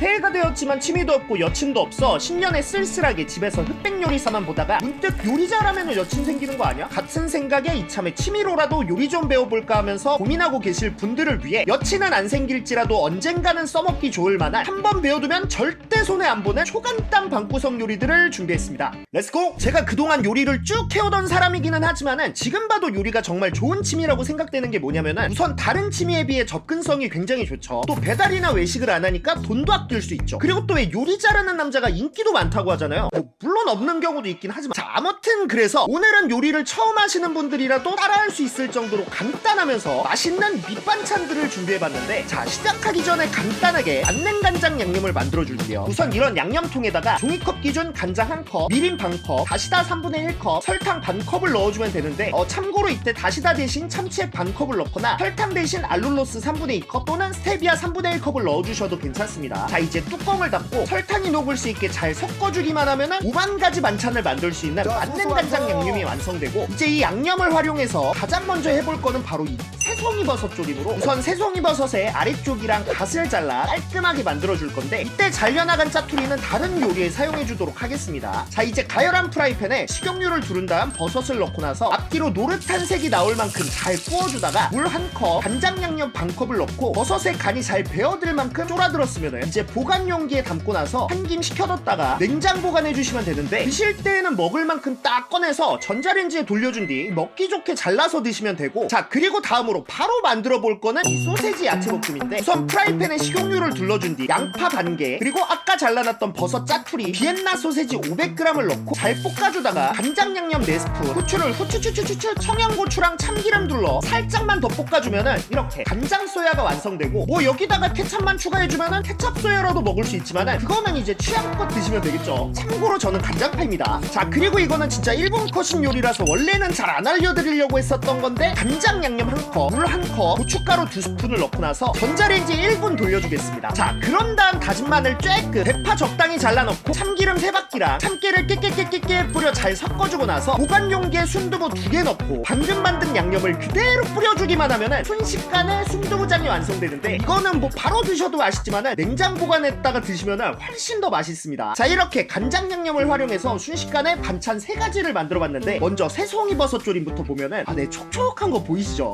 새해가 되었지만 취미도 없고 여친도 없어 10년에 쓸쓸하게 집에서 흑백 요리사만 보다가 문득 요리 잘하면 여친 생기는 거 아니야? 같은 생각에 이참에 취미로라도 요리 좀 배워볼까 하면서 고민하고 계실 분들을 위해 여친은 안 생길지라도 언젠가는 써먹기 좋을 만한 한 번 배워두면 절대 손해 안 보는 초간단 방구석 요리들을 준비했습니다. 렛츠고! 제가 그동안 요리를 쭉 해오던 사람이기는 하지만은 지금 봐도 요리가 정말 좋은 취미라고 생각되는 게 뭐냐면은 우선 다른 취미에 비해 접근성이 굉장히 좋죠. 또 배달이나 외식을 안 하니까 돈도 아낄 수 있죠. 그리고 또 왜 요리 잘하는 남자가 인기도 많다고 하잖아요. 뭐 물론 없는 경우도 있긴 하지만 자, 아무튼 그래서 오늘은 요리를 처음 하시는 분들이라도 따라할 수 있을 정도로 간단하면서 맛있는 밑반찬들을 준비해봤는데 자, 시작하기 전에 간단하게 안냉간장 양념을 만들어줄게요. 우선 이런 양념통에다가 종이컵 기준 간장 1컵, 미림 반컵, 다시다 3분의 1컵, 설탕 반컵을 넣어주면 되는데 참고로 이때 다시다 대신 참치액 반컵을 넣거나 설탕 대신 알룰로스 3분의 2컵 또는 스테비아 3분의 1컵을 넣어주셔도 괜찮습니다. 자, 이제 뚜껑을 닫고 설탕이 녹을 수 있게 잘 섞어주기만 하면은 5만가지 반찬을 만들 수 있는 안냉간장 양념이 완성되고, 이제 이 양념을 활용해서 가장 먼저 해볼 거는 바로 이 새송이버섯 조림으로 우선 새송이버섯의 아래쪽이랑 갓을 잘라 깔끔하게 만들어줄 건데, 이때 잘려나간 짜투리는 다른 요리에 사용해주도록 하겠습니다. 자, 이제 가열한 프라이팬에 식용유를 두른 다음 버섯을 넣고 나서 앞뒤로 노릇한 색이 나올 만큼 잘 구워주다가 물 1컵, 간장 양념 반컵을 넣고 버섯에 간이 잘 배어들 만큼 쫄아들었으면 이제 보관 용기에 담고 나서 한 김 식혀뒀다가 냉장 보관해주시면 되는데, 드실 때에는 먹을 만큼 딱 꺼내서 전자레인지에 돌려준 뒤 먹기 좋게 잘라서 드시면 되고, 자, 그리고 다음으로 바로 만들어 볼 거는 이 소세지 야채볶음인데, 우선 프라이팬에 식용유를 둘러준 뒤 양파 반개, 그리고 아까 잘라놨던 버섯 짜투리, 비엔나 소세지 500g을 넣고 잘 볶아주다가 간장 양념 4스푼, 후추를 후추추추추추 청양고추랑 참기름 둘러 살짝만 더 볶아주면은 이렇게 간장 소야가 완성되고, 뭐 여기다가 케찹만 추가해주면은 케찹 소야라도 먹을 수 있지만은 그거는 이제 취향껏 드시면 되겠죠. 참고로 저는 간장파입니다. 자, 그리고 이거는 진짜 일본 컷신 요리라서 원래는 잘 안 알려드리려고 했었던 건데, 간장 양념 1컵, 물 1컵, 고춧가루 2스푼을 넣고 나서 전자레인지에 1분 돌려주겠습니다. 자, 그런 다음 다진 마늘 쬐끔, 대파 적당히 잘라 넣고 참기름 3바퀴랑 참깨를 깨깨깨깨깨 뿌려 잘 섞어주고 나서 보관 용기에 순두부 2개 넣고 방금 만든 양념을 그대로 뿌려주기만 하면은 순식간에 순두부장이 완성되는데, 이거는 뭐 바로 드셔도 맛있지만은 냉장 보관했다가 드시면은 훨씬 더 맛있습니다. 자, 이렇게 간장 양념을 활용해서 순식간에 반찬 3가지를 만들어봤는데, 먼저 새송이버섯 조림부터 보면은 네, 촉촉한 거 보이시죠?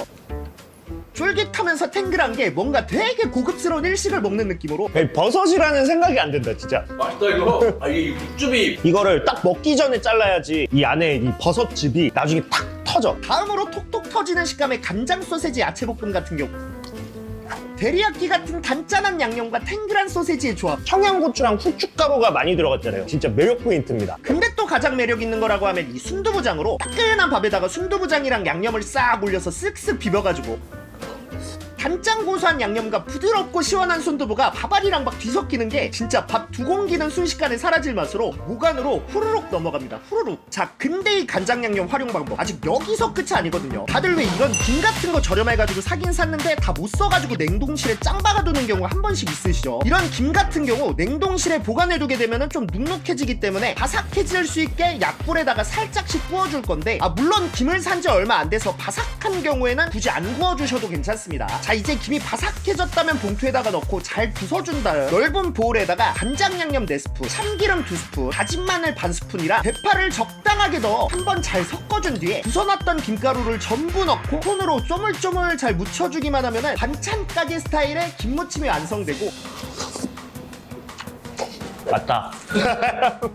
쫄깃하면서 탱글한 게 뭔가 되게 고급스러운 일식을 먹는 느낌으로 버섯이라는 생각이 안 든다 진짜. 맛있다 이거. 이게 육즙이 이거를 딱 먹기 전에 잘라야지 이 안에 이 버섯즙이 나중에 탁 터져. 다음으로 톡톡 터지는 식감의 간장 소세지 야채볶음 같은 경우, 데리야끼 같은 단짠한 양념과 탱글한 소세지의 조합, 청양고추랑 후춧가루가 많이 들어갔잖아요. 진짜 매력 포인트입니다. 근데 또 가장 매력 있는 거라고 하면 이 순두부장으로 따끈한 밥에다가 순두부장이랑 양념을 싹 올려서 쓱쓱 비벼가지고 단짠 고소한 양념과 부드럽고 시원한 순두부가 밥알이랑 막 뒤섞이는 게 진짜 밥 2공기는 순식간에 사라질 맛으로 목 안으로 후루룩 넘어갑니다. 후루룩. 자, 근데 이 간장 양념 활용 방법 아직 여기서 끝이 아니거든요. 다들 왜 이런 김 같은 거 저렴해가지고 사긴 샀는데 다 못 써가지고 냉동실에 짱 박아두는 경우 한 번씩 있으시죠? 이런 김 같은 경우 냉동실에 보관해두게 되면은 좀 눅눅해지기 때문에 바삭해질 수 있게 약불에다가 살짝씩 구워줄 건데, 물론 김을 산 지 얼마 안 돼서 바삭한 경우에는 굳이 안 구워주셔도 괜찮습니다. 자, 이제 김이 바삭해졌다면 봉투에다가 넣고 잘 부숴준 다음 넓은 보울에다가 간장 양념 4스푼, 참기름 2스푼, 다진 마늘 반 스푼이랑 대파를 적당하게 넣어 한번 잘 섞어준 뒤에 부숴놨던 김가루를 전부 넣고 손으로 쪼물쪼물 잘 묻혀주기만 하면은 반찬 가게 스타일의 김무침이 완성되고, 맞다.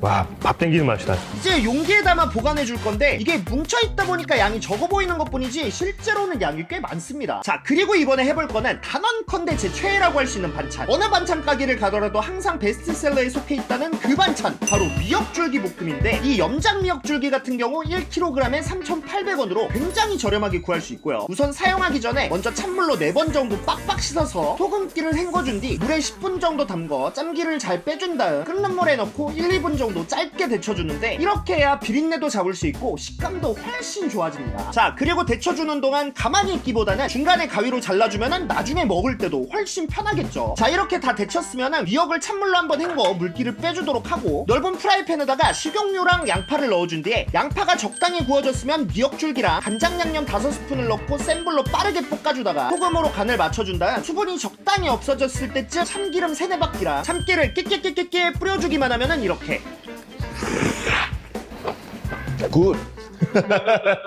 와, 밥 땡기는 맛이다. 이제 용기에 담아 보관해 줄 건데, 이게 뭉쳐있다 보니까 양이 적어 보이는 것 뿐이지 실제로는 양이 꽤 많습니다. 자, 그리고 이번에 해볼 거는 단언컨대 제 최애라고 할 수 있는 반찬, 어느 반찬 가게를 가더라도 항상 베스트셀러에 속해 있다는 그 반찬, 바로 미역줄기 볶음인데, 이 염장 미역줄기 같은 경우 1kg에 3,800원으로 굉장히 저렴하게 구할 수 있고요. 우선 사용하기 전에 먼저 찬물로 4번 정도 빡빡 씻어서 소금기를 헹궈준 뒤 물에 10분 정도 담궈 짬기를 잘 빼준 다음 끓는 물에 넣고 1, 2분 정도 짧게 데쳐주는데 이렇게 해야 비린내도 잡을 수 있고 식감도 훨씬 좋아집니다. 자, 그리고 데쳐주는 동안 가만히 있기보다는 중간에 가위로 잘라주면은 나중에 먹을 때도 훨씬 편하겠죠. 자, 이렇게 다 데쳤으면은 미역을 찬물로 한번 헹궈 물기를 빼주도록 하고 넓은 프라이팬에다가 식용유랑 양파를 넣어준 뒤에 양파가 적당히 구워졌으면 미역줄기랑 간장 양념 5스푼을 넣고 센 불로 빠르게 볶아주다가 소금으로 간을 맞춰준 다음 수분이 적당히 없어졌을 때쯤 참기름 3-4바퀴랑 참깨를 깨깨깨깨깨 뿌려주기만 하면은 이렇게 굿.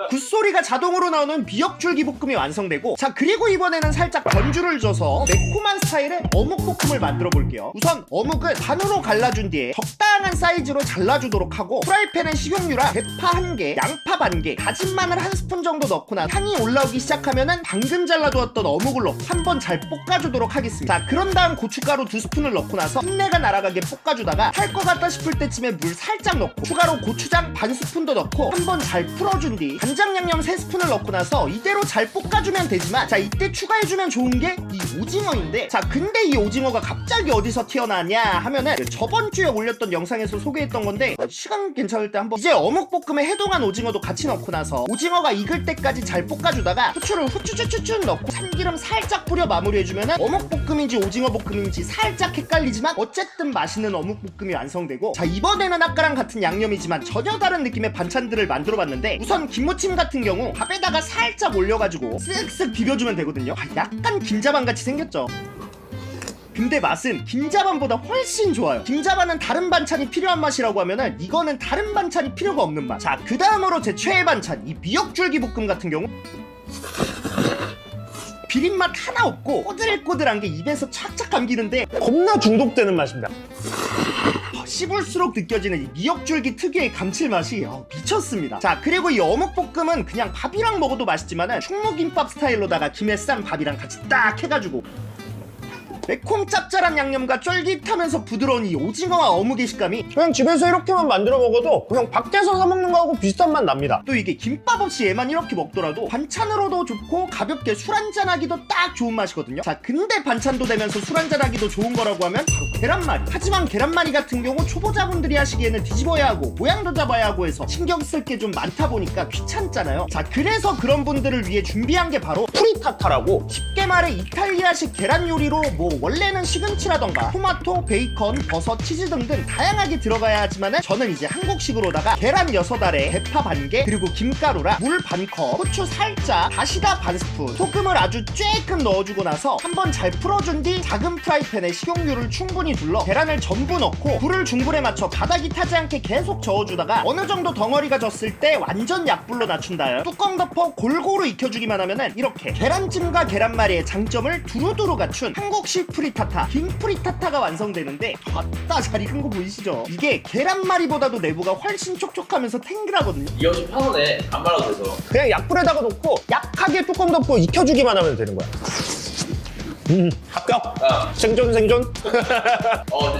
굿소리가 자동으로 나오는 미역줄기 볶음이 완성되고, 자, 그리고 이번에는 살짝 전주를 줘서 매콤한 스타일의 어묵볶음을 만들어 볼게요. 우선 어묵은 반으로 갈라준 뒤에 적당한 사이즈로 잘라주도록 하고 프라이팬에 식용유랑 대파 1개, 양파 반개, 다진 마늘 1스푼 정도 넣고 나 향이 올라오기 시작하면은 방금 잘라두었던 어묵을 넣고 한번 잘 볶아주도록 하겠습니다. 자, 그런 다음 고춧가루 2스푼을 넣고 나서 흰내가 날아가게 볶아주다가 탈 것 같다 싶을 때쯤에 물 살짝 넣고 추가로 고추장 반 스푼 더 넣고 한번 잘 풀어준 뒤 간장 양념 3스푼을 넣고 나서 이대로 잘 볶아주면 되지만, 자, 이때 추가해주면 좋은 게 이 오징어인데, 자, 근데 이 오징어가 갑자기 어디서 튀어나왔냐 하면은 저번 주에 올렸던 영상에서 소개했던 건데 시간 괜찮을 때 한번 이제 어묵볶음에 해동한 오징어도 같이 넣고 나서 오징어가 익을 때까지 잘 볶아주다가 후추를 후추추추추 넣고 참기름 살짝 뿌려 마무리해주면은 어묵볶음인지 오징어볶음인지 살짝 헷갈리지만 어쨌든 맛있는 어묵볶음이 완성되고, 자, 이번에는 아까랑 같은 양념이지만 전혀 다른 느낌의 반찬들을 만들어봤는데 우선 김무침 같은 경우 밥에다가 살짝 올려가지고 쓱쓱 비벼주면 되거든요. 약간 김자반같이 생겼죠. 근데 맛은 김자반보다 훨씬 좋아요. 김자반은 다른 반찬이 필요한 맛이라고 하면은 이거는 다른 반찬이 필요가 없는 맛. 자, 그 다음으로 제 최애 반찬 이 미역줄기 볶음 같은 경우 비린맛 하나 없고 꼬들꼬들한 게 입에서 착착 감기는데 겁나 중독되는 맛입니다. 씹을수록 느껴지는 이 미역줄기 특유의 감칠맛이 미쳤습니다. 자, 그리고 이 어묵볶음은 그냥 밥이랑 먹어도 맛있지만은 충무김밥 스타일로다가 김에 싼 밥이랑 같이 딱 해가지고 매콤 짭짤한 양념과 쫄깃하면서 부드러운 이 오징어와 어묵의 식감이 그냥 집에서 이렇게만 만들어 먹어도 그냥 밖에서 사 먹는 거하고 비슷한 맛 납니다. 또 이게 김밥 없이 얘만 이렇게 먹더라도 반찬으로도 좋고 가볍게 술 한잔하기도 딱 좋은 맛이거든요. 자, 근데 반찬도 되면서 술 한잔하기도 좋은 거라고 하면 바로 계란말이. 하지만 계란말이 같은 경우 초보자분들이 하시기에는 뒤집어야 하고 모양도 잡아야 하고 해서 신경 쓸 게 좀 많다 보니까 귀찮잖아요. 자, 그래서 그런 분들을 위해 준비한 게 바로 프리타타라고. 쉽게 말해 이탈리아식 계란 요리로 뭐 원래는 시금치라던가 토마토, 베이컨, 버섯, 치즈 등등 다양하게 들어가야 하지만은 저는 이제 한국식으로다가 계란 6알에 대파 반개, 그리고 김가루랑 물 반컵, 후추 살짝, 다시다 반스푼, 소금을 아주 쬐끔 넣어주고 나서 한번 잘 풀어준 뒤 작은 프라이팬에 식용유를 충분히 둘러 계란을 전부 넣고 불을 중불에 맞춰 바닥이 타지 않게 계속 저어주다가 어느 정도 덩어리가 졌을 때 완전 약불로 낮춘 다음 뚜껑 덮어 골고루 익혀주기만 하면은 이렇게 계란찜과 계란말이의 장점을 두루두루 갖춘 한국식 프리타타, 긴 프리타타가 완성되는데, 아따 잘 익은 거 보이시죠? 이게 계란말이보다도 내부가 훨씬 촉촉하면서 탱글하거든요. 이 음식 파손에 안 말아도 돼서. 그냥 약불에다가 놓고 약하게 뚜껑 덮고 익혀주기만 하면 되는 거야. 합격. 생존. 근데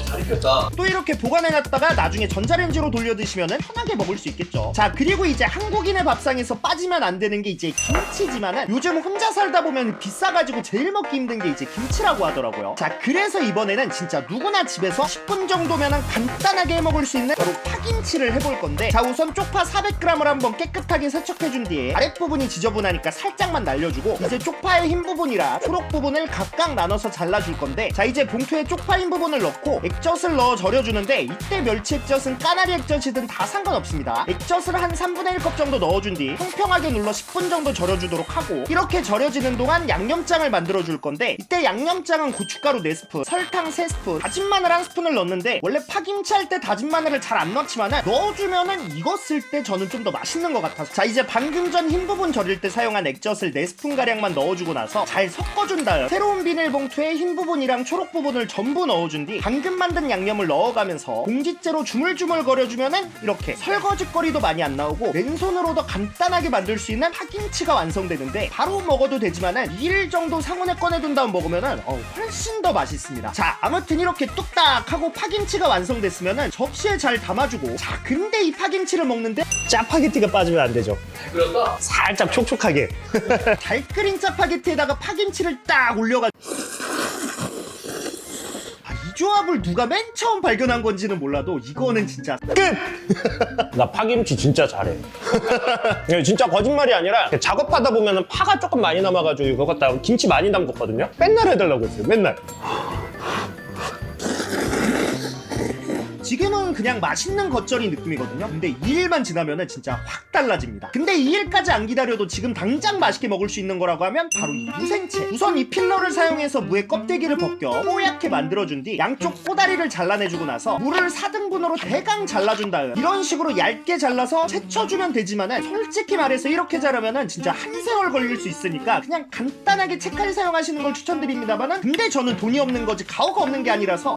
잘 익혔다. 또 이렇게 보관해놨다가 나중에 전자레인지로 돌려 드시면 편하게 먹을 수 있겠죠. 자, 그리고 이제 한국인의 밥상에서 빠지면 안 되는 게 이제 김치지만은 요즘 혼자 살다 보면 비싸가지고 제일 먹기 힘든 게 이제 김치라고 하더라고요. 자, 그래서 이번에는 진짜 누구나 집에서 10분 정도면 간단하게 해 먹을 수 있는 바로 파김치를 해볼 건데, 자, 우선 쪽파 400g을 한번 깨끗하게 세척해준 뒤에 아랫부분이 지저분하니까 살짝만 날려주고 이제 쪽파의 흰 부분이랑 초록 부분을 각각 나눠서 잘라줄 건데, 자, 이제 봉투에 쪽파 흰 부분을 넣고 액젓을 넣어 절여주는데 이때 멸치 액젓은 까나리 액젓이든 다 상관없습니다. 액젓을 한 3분의 1컵 정도 넣어준 뒤 평평하게 눌러 10분 정도 절여주도록 하고, 이렇게 절여지는 동안 양념장을 만들어줄 건데 이때 양념장은 고춧가루 4스푼, 설탕 3스푼, 다진 마늘 1스푼을 넣는데 원래 파김치 할 때 다진 마늘을 잘 안 넣지만은 넣어주면은 익었을 때 저는 좀 더 맛있는 것 같아서, 자, 이제 방금 전 흰 부분 절일 때 사용한 액젓을 4스푼가량만 넣어주고 나서 잘 섞어준 다음 새로운 비닐봉투에 흰 부분이랑 초록 부분을 전부 넣어준 뒤 방금 만든 양념을 넣어가면서 공깃째로 주물주물 거려주면은 이렇게 설거지거리도 많이 안 나오고 맨손으로도 간단하게 만들 수 있는 파김치가 완성되는데, 바로 먹어도 되지만은 2일 정도 상온에 꺼내둔 다음 먹으면은 훨씬 더 맛있습니다. 자, 아무튼 이렇게 뚝딱 하고 파김치가 완성됐으면은 접시에 잘 담아주고, 자, 근데 이 파김치를 먹는데 짜파게티가 빠지면 안 되죠. 잘 끓였다. 살짝 촉촉하게. 잘 끓인 짜파게티에다가 파김치를 딱 올려가지고 이 조합 조합을 누가 맨 처음 발견한 건지는 몰라도 이거는 진짜 나 파김치 진짜 잘해. 이게 진짜 거짓말이 아니라 작업하다 보면 파가 조금 많이 남아가지고 이거 갖다 김치 많이 담궜거든요. 맨날 해달라고 했어요. 맨날. 지금은 그냥 맛있는 겉절이 느낌이거든요. 근데 이 일만 지나면은 진짜 확 달라집니다. 근데 이 일까지 안 기다려도 지금 당장 맛있게 먹을 수 있는 거라고 하면 바로 이 무생채. 우선 이 필러를 사용해서 무의 껍데기를 벗겨 뽀얗게 만들어준 뒤 양쪽 꼬다리를 잘라내주고 나서 무를 4등분으로 대강 잘라준 다음 이런 식으로 얇게 잘라서 채쳐주면 되지만은 솔직히 말해서 이렇게 자르면은 진짜 한 세월 걸릴 수 있으니까 그냥 간단하게 채칼 사용하시는 걸 추천드립니다만은 근데 저는 돈이 없는 거지 가오가 없는 게 아니라서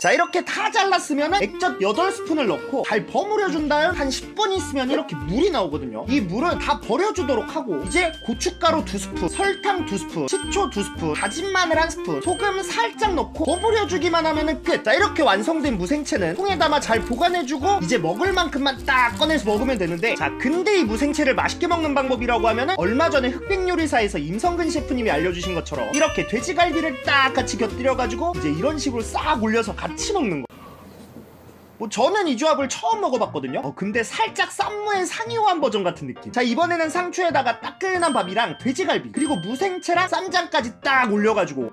자 이렇게 다 잘랐으면 액젓 8스푼을 넣고 잘 버무려준 다음 한 10분 있으면 이렇게 물이 나오거든요. 이 물은 다 버려주도록 하고 이제 고춧가루 2스푼, 설탕 2스푼, 식초 2스푼, 다진 마늘 1스푼, 소금 살짝 넣고 버무려주기만 하면 끝. 자 이렇게 완성된 무생채는 통에 담아 잘 보관해주고 이제 먹을 만큼만 딱 꺼내서 먹으면 되는데 자 근데 이 무생채를 맛있게 먹는 방법이라고 하면은 얼마 전에 흑백요리사에서 임성근 셰프님이 알려주신 것처럼 이렇게 돼지갈비를 딱 같이 곁들여가지고 이제 이런 식으로 싹 올려서 같이 먹는 거. 뭐 저는 이 조합을 처음 먹어봤거든요. 근데 살짝 쌈무의 상이호한 버전 같은 느낌. 자 이번에는 상추에다가 따끈한 밥이랑 돼지갈비 그리고 무생채랑 쌈장까지 딱 올려가지고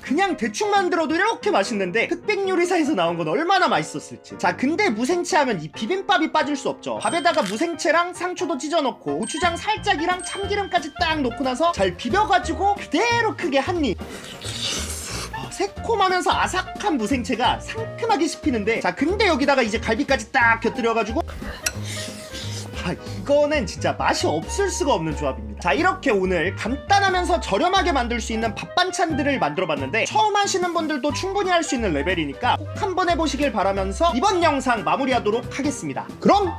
그냥 대충 만들어도 이렇게 맛있는데 흑백요리사에서 나온 건 얼마나 맛있었을지. 자 근데 무생채 하면 이 비빔밥이 빠질 수 없죠. 밥에다가 무생채랑 상추도 찢어 넣고 고추장 살짝이랑 참기름까지 딱 넣고 나서 잘 비벼가지고 그대로 크게 한 입. 새콤하면서 아삭한 무생채가 상큼하게 씹히는데 자 근데 여기다가 이제 갈비까지 딱 곁들여가지고 이거는 진짜 맛이 없을 수가 없는 조합입니다. 자 이렇게 오늘 간단하면서 저렴하게 만들 수 있는 밥 반찬들을 만들어봤는데 처음 하시는 분들도 충분히 할 수 있는 레벨이니까 꼭 한번 해보시길 바라면서 이번 영상 마무리하도록 하겠습니다. 그럼